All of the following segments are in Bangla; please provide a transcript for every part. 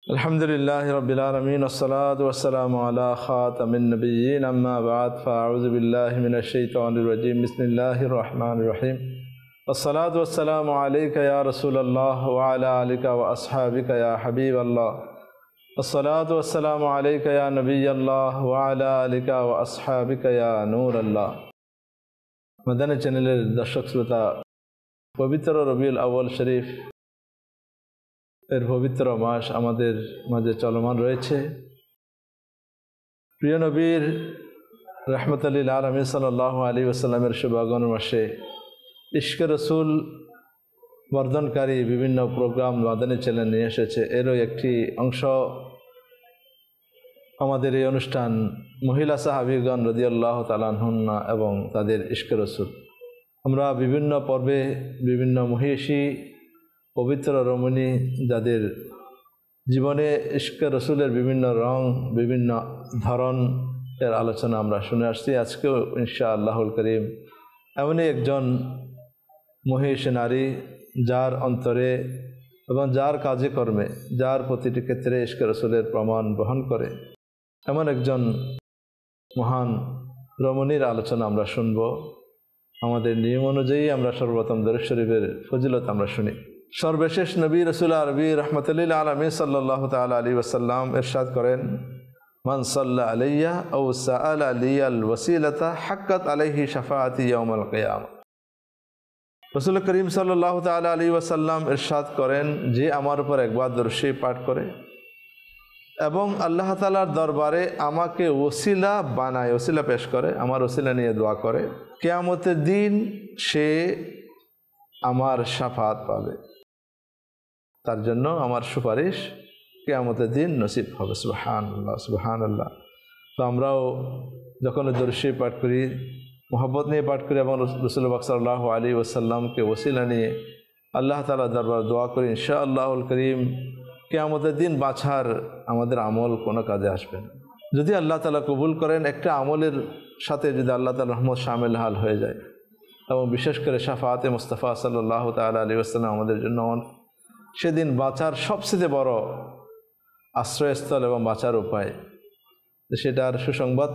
अल्हम्दुलिल्लाहि रब्बिल आलमीन वस्सलातु वस्सलामु अला खातमिन नबिय्यीन अम्मा बाद फ़अऊज़ु बिल्लाहि मिनश शैतानिर रजीम बिस्मिल्लाहिर रहमानिर रहीम वस्सलातु वस्सलामु अलैका या रसूलल्लाह व अला आलिका व अस्हाबिका या हबीबल्लाह वस्सलातु वस्सलामु अलैका या नबिय्यल्लाह व अला आलिका व अस्हाबिका या नूरल्लाह। मदनी चैनेलेर दर्शक श्रोता, पवित्र रबिउल आव्वाल शरीफ এর পবিত্র মাস আমাদের মাঝে চলমান রয়েছে। প্রিয় নবীর রাহমাতুল লিল আলামিন সাল্লাল্লাহু আলাইহি ওয়াসাল্লামের শুভাগমন মাসে ইশকে রসুল বর্ধনকারী বিভিন্ন প্রোগ্রাম মাদানী চ্যানেল নিয়ে এসেছে। এরও একটি অংশ আমাদের এই অনুষ্ঠান মহিলা সাহাবীগণ রাদিয়াল্লাহু তাআলা আনহুন্না এবং তাদের ইশকে রসুল। আমরা বিভিন্ন পর্বে বিভিন্ন মহিষী পবিত্র রমণী যাদের জীবনে ইশকে রসুলের বিভিন্ন রং বিভিন্ন ধরন এর আলোচনা আমরা শুনে আসছি। আজকেও ইনশাআল্লাহুল করিম এমনই একজন মহিষী নারী যার অন্তরে এবং যার কাজে কর্মে যার প্রতিটি ক্ষেত্রে ইশকে রসুলের প্রমাণ বহন করে এমন একজন মহান রমণীর আলোচনা আমরা শুনব। আমাদের নিয়ম অনুযায়ী আমরা সর্বপ্রথম দরুদ শরীফের ফজিলত আমরা শুনি। সর্বশেষ নবী রসুল আরবি রহমাতুল লিল আলামিন সাল্লাল্লাহু তাআলা আলাইহি ওয়াসাল্লাম ইরশাদ করেন, মান সাল্লা আলাইয়া আও সাআলা লিয়াল ওয়াসিলাতা হাক্কাত আলাইহি শাফাআতি ইয়াউমাল কিয়ামা। রাসূল করিম সাল্লাল্লাহু তাআলা আলাইহি ওয়াসাল্লাম ইরশাদ করেন, যে আমার উপর একবার দরুদ শরীফ পাঠ করে এবং আল্লাহ তাআলার দরবারে আমাকে ওসিলা বানায়, ওসিলা পেশ করে, আমার ওসিলা নিয়ে দোয়া করে, কিয়ামতের দিন সে আমার শাফাআত পাবে, তার জন্য আমার সুপারিশ কিয়ামতের দিন নসিব হবে। সুবহানাল্লাহ সুবহানাল্লাহ। তো আমরাও যখন দরুদ শরীফ পাঠ করি, মোহাব্বত নিয়ে পাঠ করি এবং রাসূলুল্লাহ সাল্লাল্লাহু আলাইহি ওয়াসাল্লামকে ওসিলা নিয়ে আল্লাহ তাআলার দরবারে দোয়া করি, ইনশাআল্লাহুল করিম কিয়ামতের দিন বাছার আমাদের আমল কোনো কাজে আসবে না। যদি আল্লাহ তাআলা কবুল করেন, একটা আমলের সাথে যদি আল্লাহ তাআলার রহমত শামিল হাল হয়ে যায় এবং বিশেষ করে শাফাআতে মুস্তাফা সাল্লাল্লাহু তাআলা আলাইহি ওয়াসাল্লাম আমাদের জন্য সেদিন বাঁচার সবচেয়ে বড় আশ্রয়স্থল এবং বাঁচার উপায়, সেটার সুসংবাদ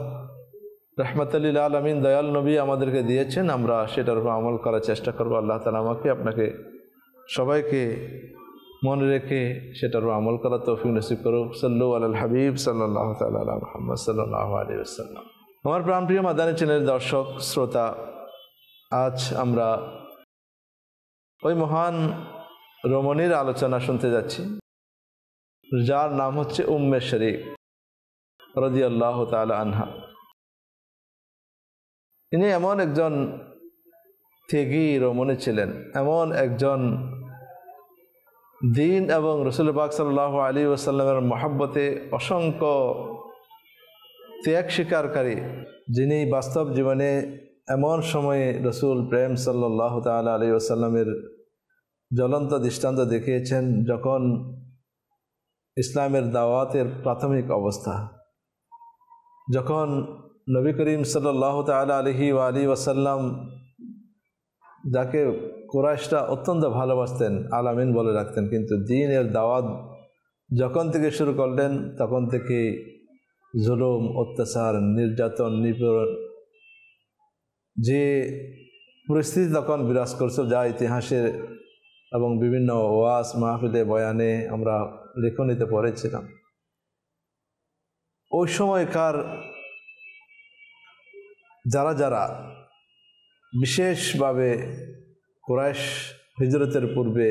রাহমাতুল লিল আলামিন দয়াল নবী আমাদেরকে দিয়েছেন। আমরা সেটার উপর আমল করার চেষ্টা করব। আল্লাহ তাআলা আমাকে আপনাকে সবাইকে মনে রেখে সেটার উপর আমল করার তৌফিক নসিব করুক। সাল্লু আলাল হাবিব সাল্লাল্লাহু তাআলা আলা মুহাম্মদ সাল্লাল্লাহু আলাইহি ওয়াসাল্লাম। আমার প্রাণপ্রিয় মাদানী চ্যানেলের দর্শক শ্রোতা, আজ আমরা ওই মহান রমণীর আলোচনা শুনতে যাচ্ছি যার নাম হচ্ছে উম্মে শরীক রাদিয়াল্লাহু তাআলা আনহা। ইনি এমন একজন ত্যাগী রমণী ছিলেন, এমন একজন দ্বীন এবং রাসূল পাক সাল্লাল্লাহু আলাইহি ওয়াসাল্লামের মহব্বতে অসংখ্য ত্যাগ স্বীকারকারী, যিনি বাস্তব জীবনে এমন সময়ে রাসূল প্রেম সাল্লাল্লাহু তাআলা আলাইহি ওয়াসাল্লামের জ্বলন্ত দৃষ্টান্ত দেখিয়েছেন যখন ইসলামের দাওয়াতের প্রাথমিক অবস্থা, যখন নবী করিম সাল্লাল্লাহু তাআলা আলাইহি ওয়াসাল্লাম যাকে কুরাইশরা অত্যন্ত ভালোবাসতেন, আলামিন বলে রাখতেন, কিন্তু দ্বীনের দাওয়াত যখন থেকে শুরু করলেন তখন থেকে জুলুম অত্যাচার নির্যাতন নিপীড়ন যে পরিস্থিতি তখন বিরাজ করছিল, যা ইতিহাসে এবং বিভিন্ন ওয়াজ মাহফিলে বয়ানে আমরা লেখনীতে পড়েছিলাম। ওই সময়কার যারা যারা বিশেষভাবে কুরাইশ হিজরতের পূর্বে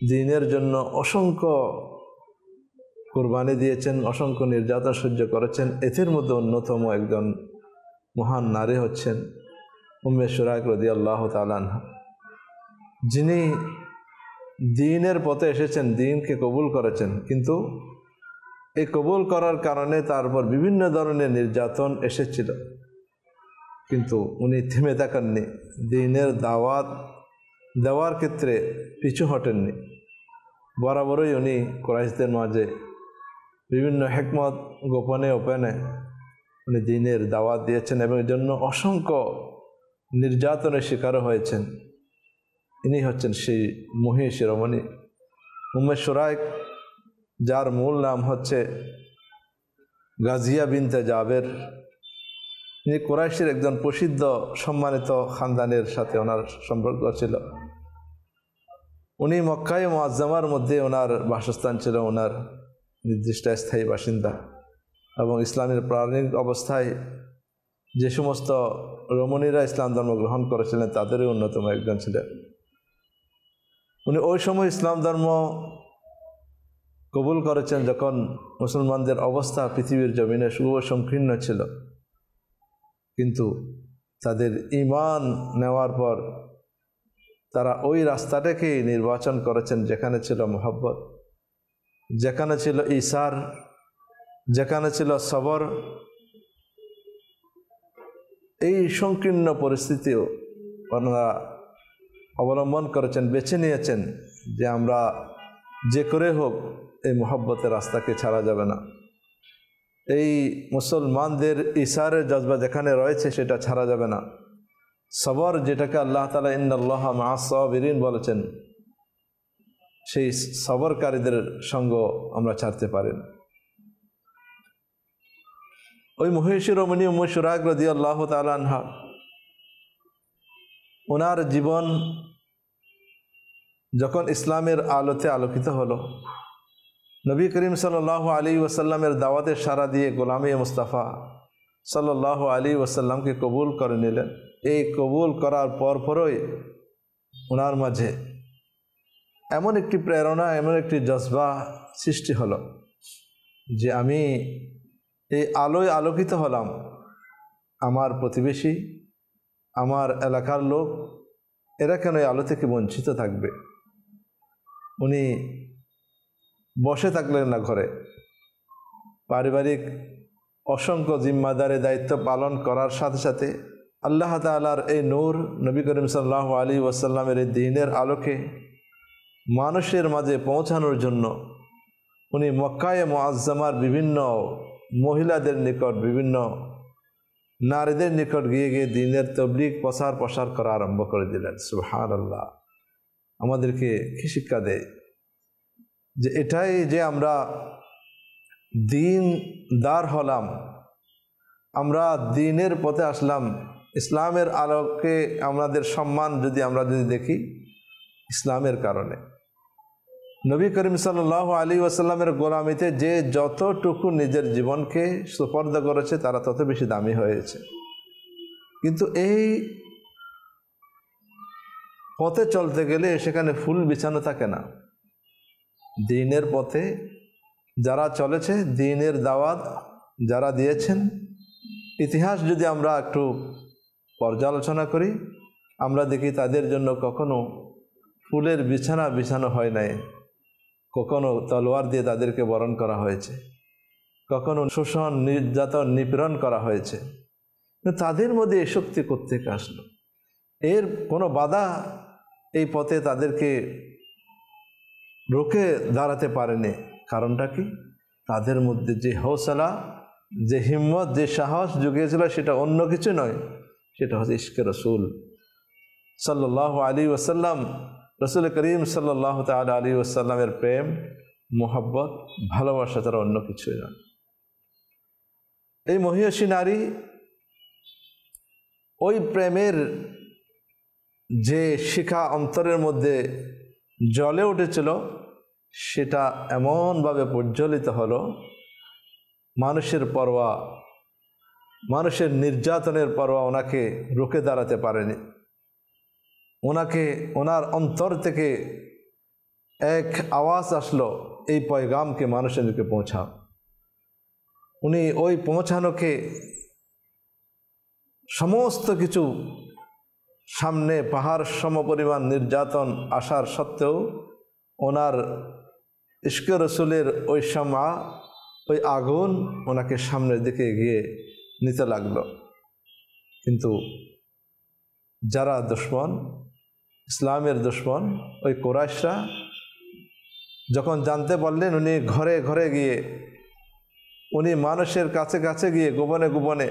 দ্বীনের জন্য অসংখ্য কুরবানি দিয়েছেন, অসংখ্য নির্যাতন সহ্য করেছেন, এদের মধ্যে অন্যতম একজন মহান নারী হচ্ছেন উম্মে শরীক রাদিয়াল্লাহু তাআলা আনহা, যিনি দ্বীনের পথে এসেছেন, দ্বীনকে কবুল করেছেন, কিন্তু এই কবুল করার কারণে তার উপর বিভিন্ন ধরনের নির্যাতন এসেছিল, কিন্তু উনি থেমে থাকেননি, দ্বীনের দাওয়াত দেওয়ার ক্ষেত্রে পিছু হটেননি। বরাবরই উনি কুরাইশদের মাঝে বিভিন্ন হিকমত গোপনে ওপেনে উনি দ্বীনের দাওয়াত দিয়েছেন এবং এর জন্য অসংখ্য নির্যাতনের শিকারও হয়েছেন। ইনি হচ্ছেন সেই মহিষী রমণী উম্মে শরীক যার মূল নাম হচ্ছে গাজিয়া বিনতে জাবের। তিনি কুরাইশের একজন প্রসিদ্ধ সম্মানিত খানদানের সাথে ওনার সম্পর্ক ছিল। উনি মক্কায় মুআজ্জামার মধ্যে ওনার বাসস্থান ছিল, ওনার নির্দিষ্ট স্থায়ী বাসিন্দা, এবং ইসলামের প্রারম্ভিক অবস্থায় যে সমস্ত রমণীরা ইসলাম ধর্ম গ্রহণ করেছিলেন তাদেরই অন্যতম একজন ছিলেন। উনি ওই সময় ইসলাম ধর্ম কবুল করেছেন যখন মুসলমানদের অবস্থা পৃথিবীর জমিনে সংকীর্ণ ছিল, কিন্তু তাদের ঈমান নেওয়ার পর তারা ওই রাস্তাটাকেই নির্বাচন করেছেন যেখানে ছিল মুহাব্বত, যেখানে ছিল ঈসার, যেখানে ছিল সবর। এই সংকীর্ণ পরিস্থিতিও ওনারা অবলম্বন করেছেন, বেছে নিয়েছেন যে আমরা যে করে হোক এই মুহাব্বতের রাস্তাকে ছাড়া যাবে না। এই মুসলমানদের ঈসারের জজবা যেখানে রয়েছে সেটা ছাড়া যাবে না। সবর, যেটাকে আল্লাহ তাআলা ইন্নাল্লাহা মা'আস সাবিরিন বলেছেন, সেই সবরকারীদের সঙ্গ আমরা ছাড়তে পারি না। ওই মহিষী রমণী উম্মে শুরাক রাদিয়াল্লাহু তাআলা আনহা, ওনার জীবন যখন ইসলামের আলোতে আলোকিত হলো, নবী করিম সাল্লাল্লাহু আলাইহি ওয়াসাল্লামের দাওয়াতে সাড়া দিয়ে গোলামে মুস্তাফা সাল্লাল্লাহু আলাইহি ওয়াসাল্লামকে কবুল করে নিলেন। এই কবুল করার পরপরই ওনার মাঝে এমন একটি প্রেরণা, এমন একটি জজবা সৃষ্টি হলো যে আমি এই আলোয় আলোকিত হলাম, আমার প্রতিবেশী, আমার এলাকার লোক, এরা কেন এই আলো থেকে বঞ্চিত থাকবে। উনি বসে থাকলেন না ঘরে, পারিবারিক অসংখ্য জিম্মাদারি দায়িত্ব পালন করার সাথে সাথে আল্লাহ তাআলার এই নূর, নবী করিম সাল্লাল্লাহু আলাইহি ওয়াসাল্লামের এই দ্বীনের আলোকে মানুষের মাঝে পৌঁছানোর জন্য উনি মক্কায়ে মুআজ্জামার বিভিন্ন মহিলাদের নিকট, বিভিন্ন নারীদের নিকট গিয়ে গিয়ে দ্বীনের তাবলীগ প্রসার করা আরম্ভ করে দিলেন। সুবহানাল্লাহ! আমাদেরকে কি শিক্ষা দেয় যে এটাই যে আমরা দ্বীনদার হলাম, আমরা দ্বীনের পথে আসলাম, ইসলামের আলোকে আমাদের সম্মান আমরা যদি দেখি ইসলামের কারণে। নবী করিম সাল্লাল্লাহু আলাইহি ওয়াসাল্লামের গোলামিতে যে যতটুকু নিজের জীবনকে সুপর্দ করেছে তারা তত বেশি দামি হয়েছে। কিন্তু এই পথে চলতে গেলে সেখানে ফুল বিছানো থাকে না। দ্বীনের পথে যারা চলেছে, দ্বীনের দাওয়াত যারা দিয়েছেন, ইতিহাস যদি আমরা একটু পর্যালোচনা করি, আমরা দেখি তাদের জন্য কখনো ফুলের বিছানা বিছানো হয় নাই, কখনো তলোয়ার দিয়ে তাদেরকে বরণ করা হয়েছে, কখনো শোষণ, নির্যাতন, নিপীড়ন করা হয়েছে। তাদের মধ্যে এই শক্তি কোত্থেকে আসলো? এর কোনো বাধা এই পথে তাদেরকে রুখে দাঁড়াতে পারেনি। কারণটা কি? তাদের মধ্যে যে হৌসলা, যে হিম্মত, যে সাহস জুগিয়েছিল সেটা অন্য কিছু নয়, সেটা হচ্ছে ইশকে রসুল সাল্লাল্লাহু আলাইহি ওয়াসাল্লাম। রসুল করিম সাল্লাল্লাহু তাআলা আলাইহি ওয়াসাল্লামের প্রেম, মোহাব্বত, ভালোবাসা ছাড়া অন্য কিছুই নয়। এই মহিয়সী নারী ওই প্রেমের যে শিখা অন্তরের মধ্যে জ্বলে উঠেছিল সেটা এমনভাবে প্রজ্বলিত হলো, মানুষের পরোয়া, মানুষের নির্যাতনের পরোয়া ওনাকে রুখে দাঁড়াতে পারেনি। ওনার অন্তর থেকে এক আওয়াজ আসলো, এই পয়গামকে মানুষের দিকে পৌঁছাও। উনি ওই পৌঁছানোকে সমস্ত কিছু সামনে পাহাড় সমপরিমাণ নির্যাতন আসার সত্ত্বেও ওনার ইশকে রসুলের ওই শামা, ওই আগুন ওনাকে সামনের দিকে এগিয়ে নিতে লাগলো। কিন্তু যারা দুশমন, ইসলামের দুশমন, ওই কুরাইশরা যখন জানতে পারলেন উনি ঘরে ঘরে গিয়ে, উনি মানুষের কাছে কাছে গিয়ে গোপনে গোপনে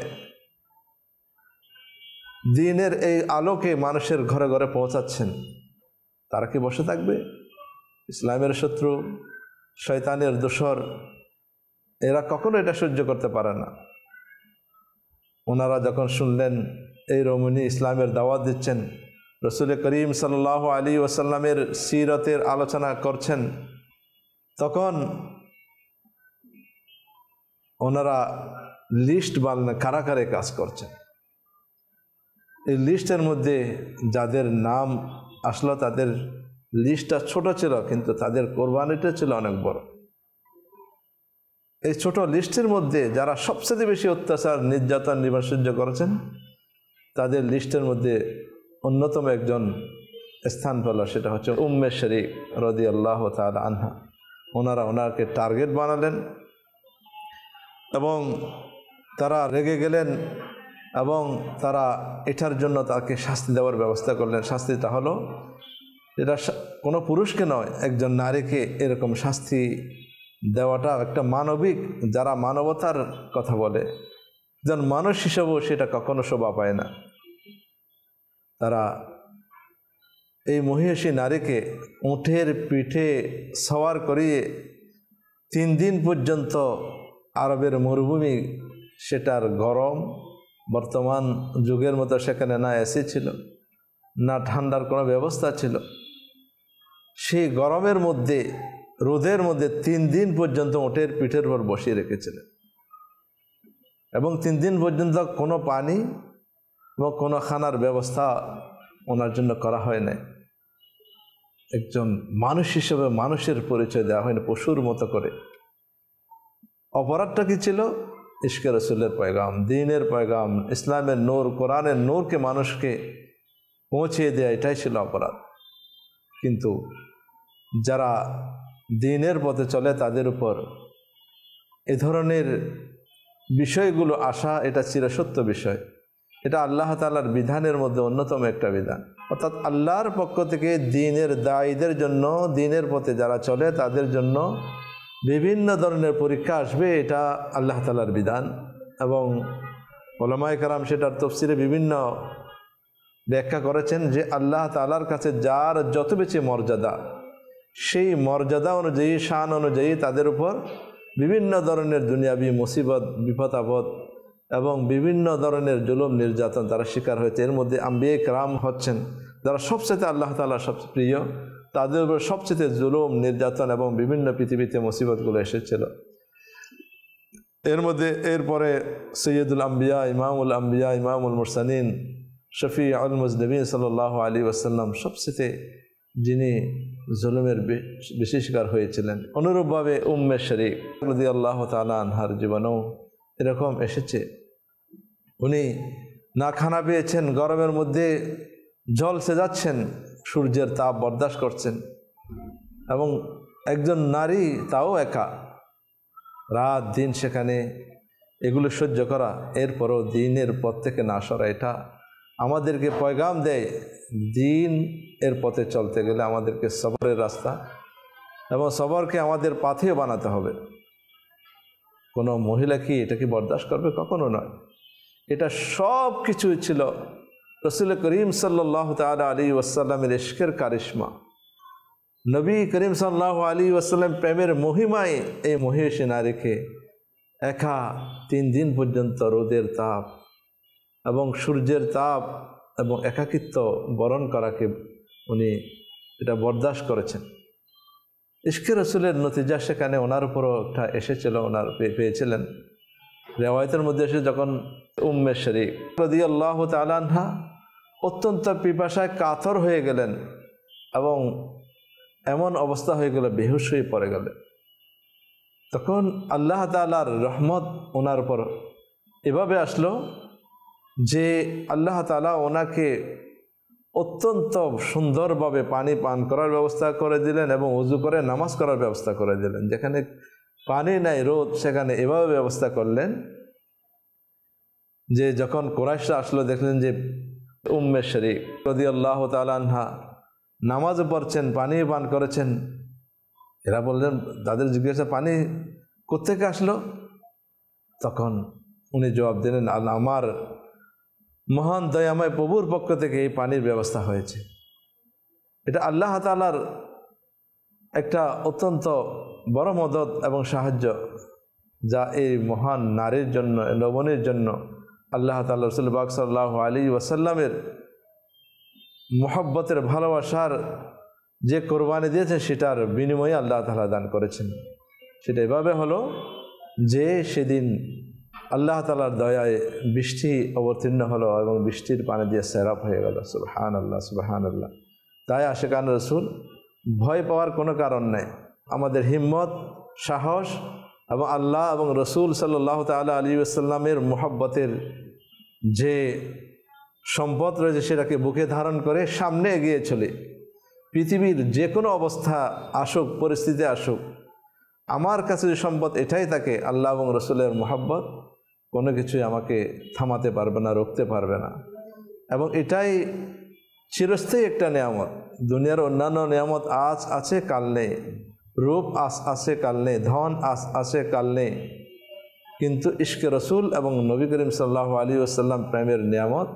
দ্বীনের এই আলোকে মানুষের ঘরে ঘরে পৌঁছাচ্ছেন, তারা কি বসে থাকবে? ইসলামের শত্রু, শয়তানের দোসর, এরা কখনো এটা সহ্য করতে পারে না। ওনারা যখন শুনলেন এই রমণী ইসলামের দাওয়াত দিচ্ছেন, রসুল করিম সাল্লাল্লাহু আলাইহি ওয়াসাল্লামের সিরতের আলোচনা করছেন, তখন ওনারা লিস্ট বানালেন কারা কারা কাজ করছেন। এই লিস্টের মধ্যে যাদের নাম আসলো তাদের লিস্টটা ছোট ছিল, কিন্তু তাদের কোরবানিটা ছিল অনেক বড়। এই ছোট লিস্টের মধ্যে যারা সবচেয়ে বেশি অত্যাচার নির্যাতন সহ্য করেছেন, তাদের লিস্টের মধ্যে অন্যতম একজন স্থান পেল, সেটা হচ্ছে উম্মে শরীক রাদিয়াল্লাহু তাআলা আনহা। ওনাকে টার্গেট বানালেন এবং তারা রেগে গেলেন এবং তারা এটার জন্য তাকে শাস্তি দেওয়ার ব্যবস্থা করলেন। শাস্তিটা হলো, এটা কোনো পুরুষকে নয়, একজন নারীকে এরকম শাস্তি দেওয়াটা একটা মানবিক, যারা মানবতার কথা বলে, একজন মানুষ হিসেবেও সেটা কখনো শোভা পায় না। তারা এই মহিষী নারীকে উটের পিঠে সওয়ার করিয়ে 3 দিন পর্যন্ত আরবের মরুভূমি, সেটার গরম, বর্তমান যুগের মতো সেখানে না এসি ছিল, না ঠান্ডার কোনো ব্যবস্থা ছিল, সেই গরমের মধ্যে, রোদের মধ্যে 3 দিন পর্যন্ত উটের পিঠের উপর বসিয়ে রেখেছিলেন এবং 3 দিন পর্যন্ত কোনো পানি এবং কোনো খানার ব্যবস্থা ওনার জন্য করা হয় নাই। একজন মানুষ হিসেবে মানুষের পরিচয় দেওয়া হয়নি, পশুর মতো করে। অপরাধটা কি ছিল? ইশকে রসুলের পয়গাম, দ্বীনের পয়গাম, ইসলামের নূর, কোরআনের নূরকে মানুষকে পৌঁছিয়ে দেয়া, এটাই ছিল অপরাধ। কিন্তু যারা দ্বীনের পথে চলে তাদের উপর এ ধরনের বিষয়গুলো আসা, এটা চিরসত্য বিষয়। এটা আল্লাহ তাআলার বিধানের মধ্যে অন্যতম একটা বিধান। অর্থাৎ আল্লাহর পক্ষ থেকে দ্বীনের দায়ীদের জন্য, দ্বীনের পথে যারা চলে তাদের জন্য বিভিন্ন ধরনের পরীক্ষা আসবে, এটা আল্লাহ তাআলার বিধান। এবং উলামায়ে কেরাম সেটার তাফসীরে বিভিন্ন ব্যাখ্যা করেছেন যে আল্লাহ তাআলার কাছে যার যত বেশি মর্যাদা, সেই মর্যাদা অনুযায়ী, শান অনুযায়ী তাদের উপর বিভিন্ন ধরনের দুনিয়াবি মুসিবত, বিপদ আপদ এবং বিভিন্ন ধরনের জুলুম নির্যাতন তারা শিকার হয়েছে। এর মধ্যে আম্বিয়া কেরাম হচ্ছেন যারা সবচেয়ে আল্লাহ তাআলার সবচেয়ে প্রিয়, তাদের উপর সবচেয়ে জুলুম নির্যাতন এবং বিভিন্ন পৃথিবীতে মুসিবতগুলো এসেছিল। এর মধ্যে এরপরে সৈয়দুল আম্বিয়া, ইমামুল আম্বিয়া, ইমামুল মুরসালিন, শফিউল মুজনিবিন সাল্লাল্লাহু আলাইহি ওয়াসাল্লাম সবচেয়ে যিনি জুলুমের বেশি শিকার হয়েছিলেন। অনুরূপভাবে উম্মে শরীক রাদিয়াল্লাহু তাআলা আনহার জীবনেও এরকম এসেছে। উনি না খানা পেয়েছেন, গরমের মধ্যে ঝলসে যাচ্ছেন, সূর্যের তাপ বরদাস্ত করছেন, এবং একজন নারী, তাও একা, রাত দিন সেখানে এগুলো সহ্য করা, এরপরও দ্বীনের পথ থেকে না সরা, এটা আমাদেরকে পয়গাম দেয় দ্বীন এর পথে চলতে গেলে আমাদেরকে সবরের রাস্তা এবং সবরকে আমাদের পাথেয় বানাতে হবে। কোনো মহিলা কি এটা কি বরদাস্ত করবে? কখনো নয়। এটা সব কিছুই ছিল রসুল করিম সাল্লাল্লাহু তাআলা আলাইহি ওয়াসাল্লামের ইশকের কারিশমা। নবী করিম সাল্লাল্লাহু আলাইহি ওয়াসাল্লাম প্রেমের মহিমায় এই মহিষী নারীকে একা 3 দিন পর্যন্ত রোদের তাপ এবং সূর্যের তাপ এবং একাকিত্ব বরণ করাকে উনি এটা বরদাস্ত করেছেন। ইশকে রসুলের নতিজা সেখানে ওনার উপরও একটা এসেছিল, ওনার পেয়েছিলেন। রেওয়ায়তের মধ্যে এসে যখন উম্মে শরীক রাদিয়াল্লাহু তাআলা আনহা অত্যন্ত পিপাসায় কাতর হয়ে গেলেন এবং এমন অবস্থা হয়ে গেল, বেহুশ হয়ে পড়ে গেলেন, তখন আল্লাহ তাআলার রহমত ওনার উপর এভাবে আসলো যে আল্লাহ তাআলা ওনাকে অত্যন্ত সুন্দরভাবে পানি পান করার ব্যবস্থা করে দিলেন এবং ওযু করে নামাজ করার ব্যবস্থা করে দিলেন। যেখানে পানি নাই, রোদ, সেখানে এভাবে ব্যবস্থা করলেন যে যখন কুরাইশরা আসলো, দেখলেন যে উম্মে শরীক রাদিয়াল্লাহু তাআলা আনহা নামাজও পড়ছেন, পানি পান করেছেন। এরা বললেন, তাদের জিজ্ঞাসা, পানি কোত্থেকে আসলো? তখন উনি জবাব দিলেন, আমার মহান দয়াময় প্রভুর পক্ষ থেকে এই পানির ব্যবস্থা হয়েছে। এটা আল্লাহ তাআলার একটা অত্যন্ত বড় মদদ এবং সাহায্য যা এই মহান নারীর জন্য, রমণীর জন্য আল্লাহ তাআলা রাসূল পাক সাল্লাল্লাহু আলাইহি ওয়াসাল্লামের মুহাব্বতের ভালোবাসার যে কোরবানি দিয়েছে সেটার বিনিময়ে আল্লাহ তাআলা দান করেছেন। সেটা এভাবে হলো যে সেদিন আল্লাহ তাআলার দয়ায় বৃষ্টি অবতীর্ণ হলো এবং বৃষ্টির পানি দিয়ে সেরাপ হয়ে গেল। সুবহানাল্লাহ, সুবহানাল্লাহ। তাই আশিকান রাসূল ভয় পাওয়ার কোনো কারণ নেই। আমাদের হিম্মত, সাহস এবং আল্লাহ এবং রসুল সাল্লাল্লাহু তাআলা আলাইহি ওয়াসাল্লামের মুহাব্বতের যে সম্পদ রয়েছে সেটাকে বুকে ধারণ করে সামনে এগিয়ে চলে পৃথিবীর যে কোনো অবস্থা আসুক, পরিস্থিতি আসুক, আমার কাছে যে সম্পদ এটাই থাকে, আল্লাহ এবং রসুলের মুহাব্বত, কোনো কিছুই আমাকে থামাতে পারবে না, রুখতে পারবে না। এবং এটাই চিরস্থায়ী একটা নিয়ামত। দুনিয়ার অন্যান্য নিয়ামত আজ আছে কাল নেই, রূপ আজ আছে কাল নেই, ধন আজ আছে কাল নেই, কিন্তু ইশকে রসুল এবং নবী করিম সাল্লাল্লাহু আলাইহি ওয়াসাল্লাম প্রেমের নিয়ামত,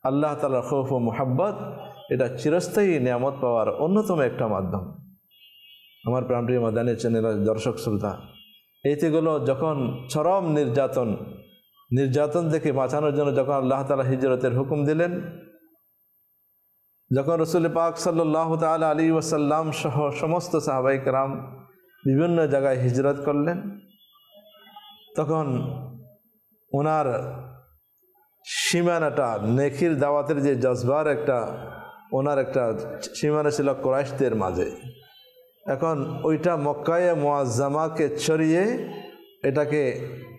আল্লাহ তাআলার খৌফ ও মুহাব্বত, এটা চিরস্থায়ী নিয়ামত পাওয়ার অন্যতম একটা মাধ্যম। আমার প্রাণপ্রিয় মাদানী চ্যানেলের দর্শক শ্রোতা, এইগুলো যখন চরম নির্যাতন থেকে বাঁচানোর জন্য যখন আল্লাহ তাআলা হিজরতের হুকুম দিলেন, যখন রসুল পাক সাল্লাল্লাহু তাআলা আলাইহি ওয়াসাল্লাম সহ সমস্ত সাহাবায়ে কেরাম বিভিন্ন জায়গায় হিজরত করলেন, তখন ওনার সীমানাটা নেকির দাওয়াতের যে জজবার ওনার একটা সীমানা ছিল কুরাইশদের মাঝে। এখন ওইটা মক্কায়ে মুআজ্জামাকে ছড়িয়ে এটাকে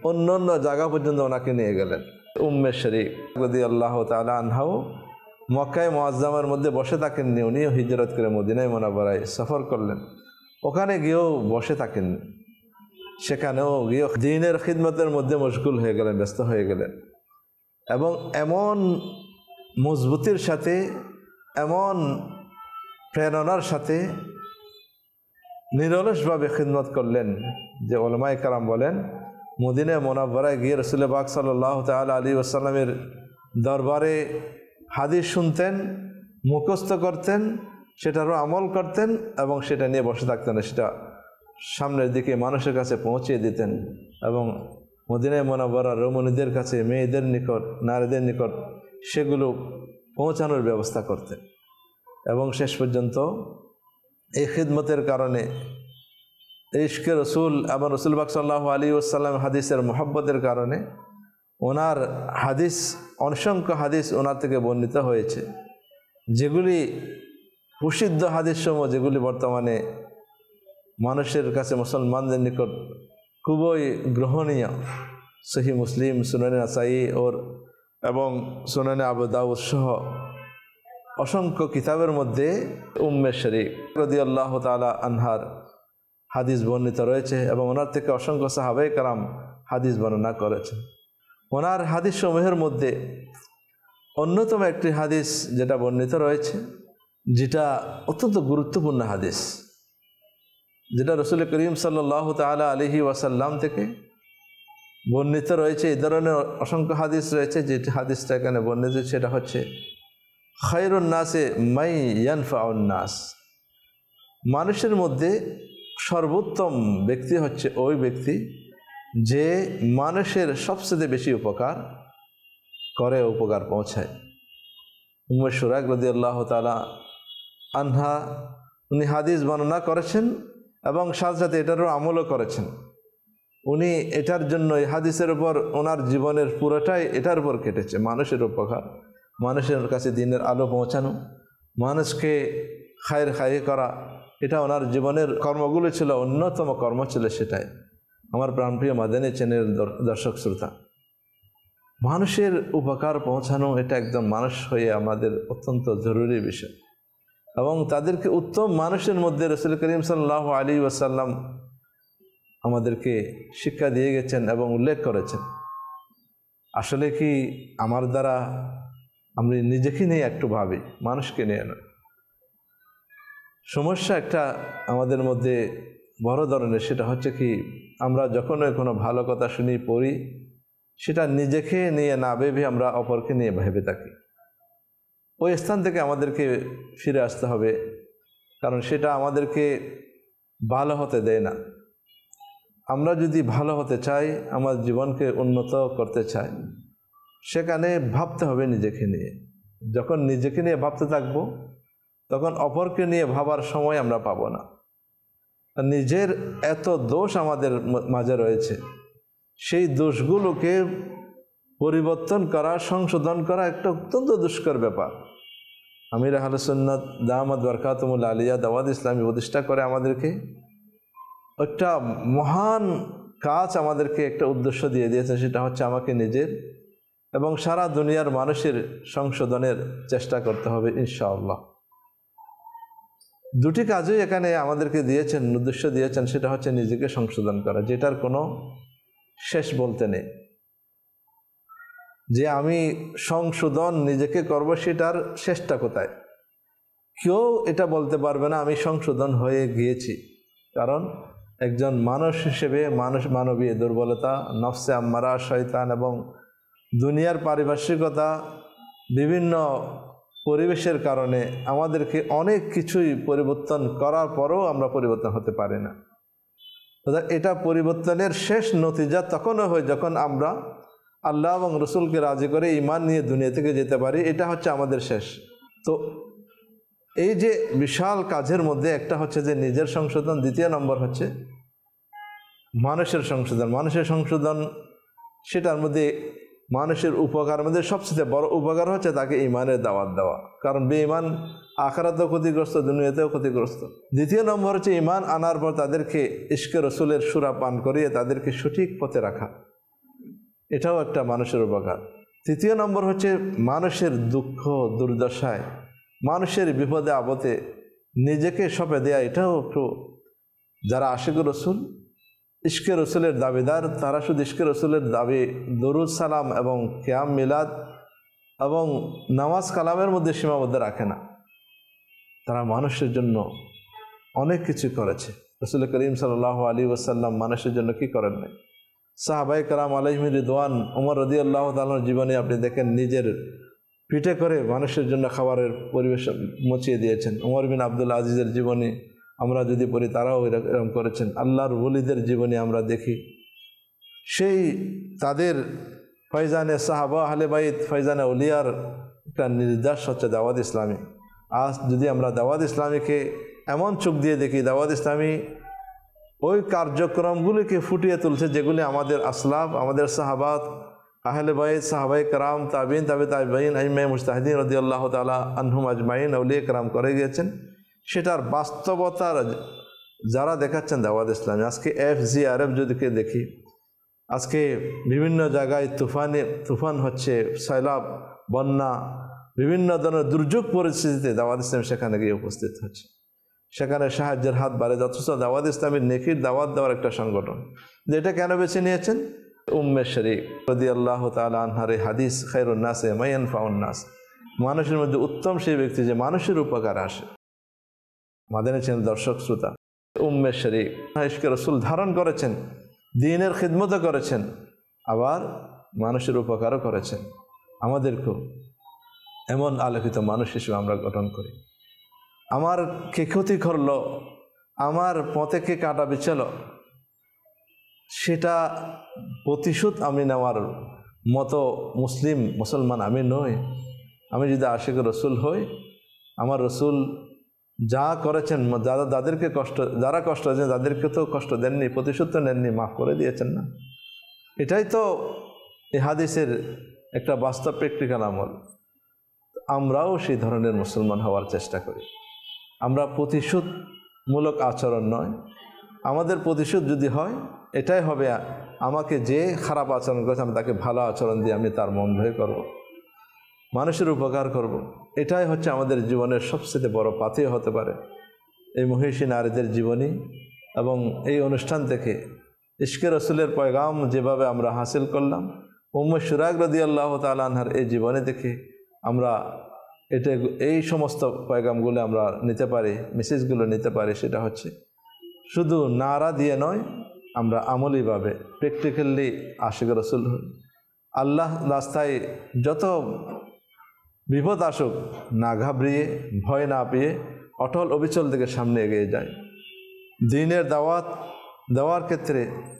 অন্য অন্য জায়গা পর্যন্ত ওনাকে নিয়ে গেলেন। উম্মে শরীক রাদিয়াল্লাহু তাআলা আনহাও মক্কায়ে মুআজ্জামার মধ্যে বসে থাকেননি, উনিও হিজরত করে মদিনায়ে মুনাওয়ারায় সফর করলেন। ওখানে গিয়েও বসে থাকেননি, সেখানেও গিয়ে দ্বীনের খিদমতের মধ্যে মশগুল হয়ে গেলেন, ব্যস্ত হয়ে গেলেন। এবং এমন মজবুতির সাথে, এমন প্রেরণার সাথে নিরলসভাবে খিদমত করলেন যে উলামায়ে কেরাম বলেন, মদিনায়ে মুনাওয়ারায় গিয়ে রাসূল পাক সাল্লাল্লাহু তাআলা আলাইহি ওয়াসাল্লামের দরবারে হাদিস শুনতেন, মুখস্থ করতেন, সেটারও আমল করতেন এবং সেটা নিয়ে বসে থাকতেন, সেটা সামনের দিকে মানুষের কাছে পৌঁছে দিতেন এবং মদিনায়ে মুনাওয়ারার রমণীদের কাছে, মেয়েদের নিকট, নারীদের নিকট সেগুলো পৌঁছানোর ব্যবস্থা করতেন। এবং শেষ পর্যন্ত এই খিদমতের কারণে, ইশকে রসুল এবং রসুল পাক সাল্লাল্লাহু আলাইহি ওয়াসাল্লাম হাদিসের মুহাব্বতের কারণে ওনার হাদিস, অসংখ্য হাদিস ওনার থেকে বর্ণিত হয়েছে, যেগুলি প্রসিদ্ধ হাদিসসমূহ, যেগুলি বর্তমানে মানুষের কাছে, মুসলমানদের নিকট খুবই গ্রহণীয়। সহিহ মুসলিম, সুনানে নাসাই এবং সুনানে আবু দাউদ সহ অসংখ্য কিতাবের মধ্যে উম্মে শরীক রাদিয়াল্লাহু তাআলা আনহার হাদিস বর্ণিত রয়েছে এবং ওনার থেকে অসংখ্য সাহাবায়ে কেরাম হাদিস বর্ণনা করেছেন। ওনার হাদিস সমূহের মধ্যে অন্যতম একটি হাদিস যেটা বর্ণিত রয়েছে, যেটা অত্যন্ত গুরুত্বপূর্ণ হাদিস, যেটা রাসূল করিম সাল্লাল্লাহু তাআলা আলাইহি ওয়াসাল্লাম থেকে বর্ণিত রয়েছে। এই ধরনের অসংখ্য হাদিস রয়েছে। যে হাদিসটা এখানে বর্ণিত সেটা হচ্ছে, খায়রুন নাসে মাই ইয়ানফাউন নাস, মানুষের মধ্যে সর্বোত্তম ব্যক্তি হচ্ছে ওই ব্যক্তি যে মানুষের সবচেয়ে বেশি উপকার করে, উপকার পৌঁছায়। উম্মে শুরাইক রাদিয়াল্লাহু তাআলা আনহা উনি হাদিস বর্ণনা করেছেন এবং সাথে সাথে এটারও আমলও করেছেন। উনি এটার জন্য, এই হাদিসের উপর ওনার জীবনের পুরোটাই এটার উপর কেটেছে, মানুষের উপকার, মানুষের কাছে দিনের আলো পৌঁছানো, মানুষকে খায়ের করা, এটা ওনার জীবনের কর্মগুলো ছিল, অন্যতম কর্ম ছিল সেটাই। আমার প্রাণপ্রিয় মাদানী চ্যানেল দর্শক শ্রোতা, মানুষের উপকার পৌঁছানো এটা একদম মানুষ হয়ে আমাদের অত্যন্ত জরুরি বিষয় এবং তাদেরকে উত্তম মানুষের মধ্যে রাসূল করিম সাল্লাল্লাহু আলাইহি ওয়াসাল্লাম আমাদেরকে শিক্ষা দিয়ে গেছেন এবং উল্লেখ করেছেন। আসলে কি আমার দ্বারা আমি নিজেকে নিয়ে একটু ভাবি, মানুষকে নিয়ে নয়। সমস্যা একটা আমাদের মধ্যে বড় ধরনের, সেটা হচ্ছে কি, আমরা যখনই কোনো ভালো কথা শুনি, পড়ি, সেটা নিজেকে নিয়ে না ভেবে আমরা অপরকে নিয়ে ভেবে থাকি। ওই স্থান থেকে আমাদেরকে ফিরে আসতে হবে, কারণ সেটা আমাদেরকে ভালো হতে দেয় না। আমরা যদি ভালো হতে চাই, আমার জীবনকে উন্নত করতে চাই, সেখানে ভাবতে হবে নিজেকে নিয়ে। যখন নিজেকে নিয়ে ভাবতে থাকব, তখন অপরকে নিয়ে ভাবার সময় আমরা পাবো না। নিজের এত দোষ আমাদের মাঝে রয়েছে, সেই দোষগুলোকে পরিবর্তন করা, সংশোধন করা একটা অত্যন্ত দুষ্কর ব্যাপার। আমির আহলে সুন্নাত দামাত বরকাতুহুল আলিয়া দাওয়াত ইসলামী প্রতিষ্ঠা করে আমাদেরকে একটা মহান কাজ, আমাদেরকে একটা উদ্দেশ্য দিয়ে দিয়েছে। সেটা হচ্ছে আমাকে নিজের এবং সারা দুনিয়ার মানুষের সংশোধনের চেষ্টা করতে হবে ইনশাআল্লাহ। দুটি কাজই এখানে আমাদেরকে দিয়েছেন, উদ্দেশ্য দিয়েছেন। সেটা হচ্ছে নিজেকে সংশোধন করা, যেটার কোনো শেষ বলতে নেই। যে আমি সংশোধন নিজেকে করব, সেটার শেষটা কোথায়? কেউ এটা বলতে পারবে না আমি সংশোধন হয়ে গিয়েছি। কারণ একজন মানুষ হিসেবে মানবীয় দুর্বলতা, নফসে আম্মারা, শয়তান এবং দুনিয়ার পারিপার্শ্বিকতা, বিভিন্ন পরিবেশের কারণে আমাদেরকে অনেক কিছুই পরিবর্তন করার পরও আমরা পরিবর্তন হতে পারি না। এটা পরিবর্তনের শেষ নতিজা তখনও হয় যখন আমরা আল্লাহ এবং রসুলকে রাজি করে ঈমান নিয়ে দুনিয়া থেকে যেতে পারি। এটা হচ্ছে আমাদের শেষ। তো এই যে বিশাল কাজের মধ্যে একটা হচ্ছে যে নিজের সংশোধন, দ্বিতীয় নম্বর হচ্ছে মানুষের সংশোধন। মানুষের সংশোধন, সেটার মধ্যে মানুষের উপকার মধ্যে সবচেয়ে বড় উপকার হচ্ছে তাকে ঈমানের দাওয়াত দেওয়া। কারণ বেঈমান আখিরাতেও ক্ষতিগ্রস্ত, দুনিয়াতেও ক্ষতিগ্রস্ত। দ্বিতীয় নম্বর হচ্ছে ঈমান আনার পর তাদেরকে ইশকে রসুলের সুরা পান করিয়ে তাদেরকে সঠিক পথে রাখা, এটাও একটা মানুষের উপকার। তৃতীয় নম্বর হচ্ছে মানুষের দুঃখ দুর্দশায়, মানুষের বিপদে আপদে নিজেকে সঁপে দেয়া। এটাও একটু, যারা আশিকুর রসুল, ইশকে রসুলের দাবিদার, তারা শুধু ইশকে রসুলের দাবি, দরুদ সালাম এবং কিয়াম মিলাদ এবং নামাজ কালামের মধ্যে সীমাবদ্ধ রাখে না। তারা মানুষের জন্য অনেক কিছু করেছে। রসুল করিম সাল্লাল্লাহু আলাইহি ওয়াসাল্লাম মানুষের জন্য কি করেন নাই? সাহাবায়ে কেরাম আলাইহিম রিদওয়ান, ওমর রাদিয়াল্লাহু তাআলার জীবনে আপনি দেখেন, নিজের পিঠে করে মানুষের জন্য খাবারের পরিবেশ মচিয়ে দিয়েছেন। ওমর বিন আব্দুল আজিজের জীবনী আমরা যদি পড়ি, তারাও এরকম করেছেন। আল্লাহর ওলিদের জীবনী আমরা দেখি, সেই তাদের ফয়জানে সাহাবা, আহলে বাইত, ফয়জানে ওলিয়ার একটা নির্দেশ হচ্ছে দাওয়াত ইসলামী। আজ যদি আমরা দাওয়াত ইসলামীকে এমন চোখ দিয়ে দেখি, দাওয়াত ইসলামী ওই কার্যক্রমগুলিকে ফুটিয়ে তুলছে যেগুলি আমাদের আসলাফ, আমাদের সাহাবাত, আহলে বাইত, সাহাবায়ে কেরাম, তাবিন, তাবিঈন, আইম্মায়ে মুজতাহিদিন রাদিয়াল্লাহু তাআলা আনহুম আজমাইন, আউলিয়া কেরাম করে গিয়েছেন। সেটার বাস্তবতার যারা দেখাচ্ছেন দাওয়াত ইসলামী। আজকে FGRF যদিকে দেখি, আজকে বিভিন্ন জায়গায় তুফান হচ্ছে, সয়লাব, বন্যা, বিভিন্ন ধরনের দুর্যোগ পরিস্থিতিতে দাওয়াত ইসলামী সেখানে গিয়ে উপস্থিত হচ্ছে, সেখানে সাহায্যের হাত বাড়ে। অথচ দাওয়াত ইসলামীর নেকির দাওয়াত দেওয়ার একটা সংগঠন। এটা কেন বেছে নিয়েছেন? উম্মে শরীক রাদিয়াল্লাহু তাআলা আনহার হাদিস, খায়রুন নাসে মান ইয়ানফাউন নাস, মানুষের মধ্যে উত্তম সেই ব্যক্তি যে মানুষের উপকার আসে। মাদানী চ্যানেল দর্শক শ্রোতা, উম্মে শরীক ইশকে রসুল ধারণ করেছেন, দ্বীনের খিদমতও করেছেন, আবার মানুষের উপকারও করেছেন। আমাদেরকেও এমন আলোকিত মানুষ হিসেবে আমরা গঠন করি। আমার কে ক্ষতি করলো, আমার পথে কে কাঁটা বিছালো, সেটা প্রতিশোধ আমি নেওয়ার মতো মুসলমান আমি নই। আমি যদি আশিকুর রসুল হই, আমার রসুল যা করেছেন, যারা কষ্ট হয়েছেন তাদেরকে তো কষ্ট দেননি, প্রতিশোধ তো নেননি, মাফ করে দিয়েছেন না। এটাই তো এই হাদিসের একটা বাস্তব প্র্যাকটিক্যাল আমল। আমরাও সেই ধরনের মুসলমান হওয়ার চেষ্টা করি। আমরা প্রতিশোধমূলক আচরণ নয়, আমাদের প্রতিশোধ যদি হয়, এটাই হবে আমাকে যে খারাপ আচরণ করেছে আমি তাকে ভালো আচরণ দিয়ে আমি তার মন জয় করব, মানুষের উপকার করব। এটাই হচ্ছে আমাদের জীবনের সবচেয়ে বড় পাথেয় হতে পারে। এই মহিষী নারীদের জীবনী এবং এই অনুষ্ঠান থেকে ইশকে রসুলের পয়গাম যেভাবে আমরা হাসিল করলাম, উম্মে শুরাক রাদিয়াল্লাহু তাআলা আনহার এই জীবনী থেকে আমরা এই সমস্ত পয়গামগুলো আমরা নিতে পারি, মেসেজগুলো নিতে পারি। সেটা হচ্ছে শুধু নারা দিয়ে নয়, আমরা আমলিভাবে প্র্যাকটিক্যালি আশিক রসুল হই। আল্লাহ রাস্তায় যত বিপদ আসুক, না ঘাবড়িয়ে, ভয় না পেয়ে অটল অবিচল দিকে সামনে এগিয়ে যায়। দ্বীনের দাওয়াত দেওয়ার ক্ষেত্রে